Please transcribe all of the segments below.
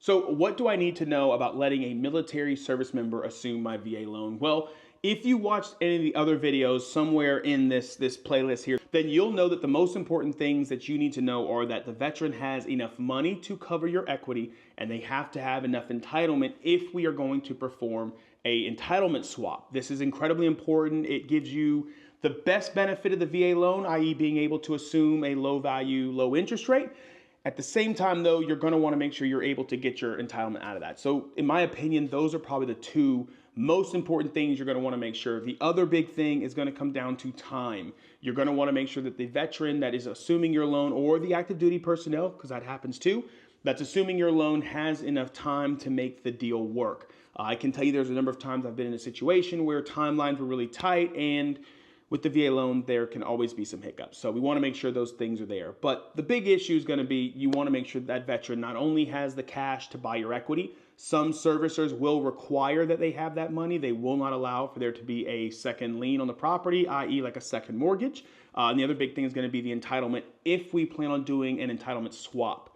So what do I need to know about letting a military service member assume my VA loan? Well, if you watched any of the other videos somewhere in this playlist here, then you'll know that the most important things that you need to know are that the veteran has enough money to cover your equity, and they have to have enough entitlement if we are going to perform a entitlement swap. This is incredibly important. It gives you the best benefit of the VA loan, i.e. being able to assume a low value, low interest rate. At the same time, though, you're going to want to make sure you're able to get your entitlement out of that. So in my opinion, those are probably the two most important things you're going to want to make sure. The other big thing is going to come down to time. You're going to want to make sure that the veteran that is assuming your loan, or the active duty personnel, because that happens too, that's assuming your loan, has enough time to make the deal work. I can tell you there's a number of times I've been in a situation where timelines were really tight, and with the VA loan, there can always be some hiccups. So we want to make sure those things are there. But the big issue is going to be, you want to make sure that veteran not only has the cash to buy your equity. Some servicers will require that they have that money. They will not allow for there to be a second lien on the property, i.e. like a second mortgage. And the other big thing is going to be the entitlement if we plan on doing an entitlement swap.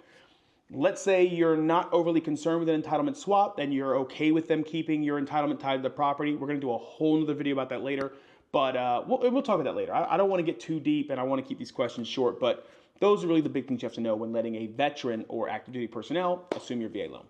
Let's say you're not overly concerned with an entitlement swap, and you're okay with them keeping your entitlement tied to the property. We're going to do a whole nother video about that later. But we'll talk about that later. I don't want to get too deep, and I want to keep these questions short, but those are really the big things you have to know when letting a veteran or active duty personnel assume your VA loan.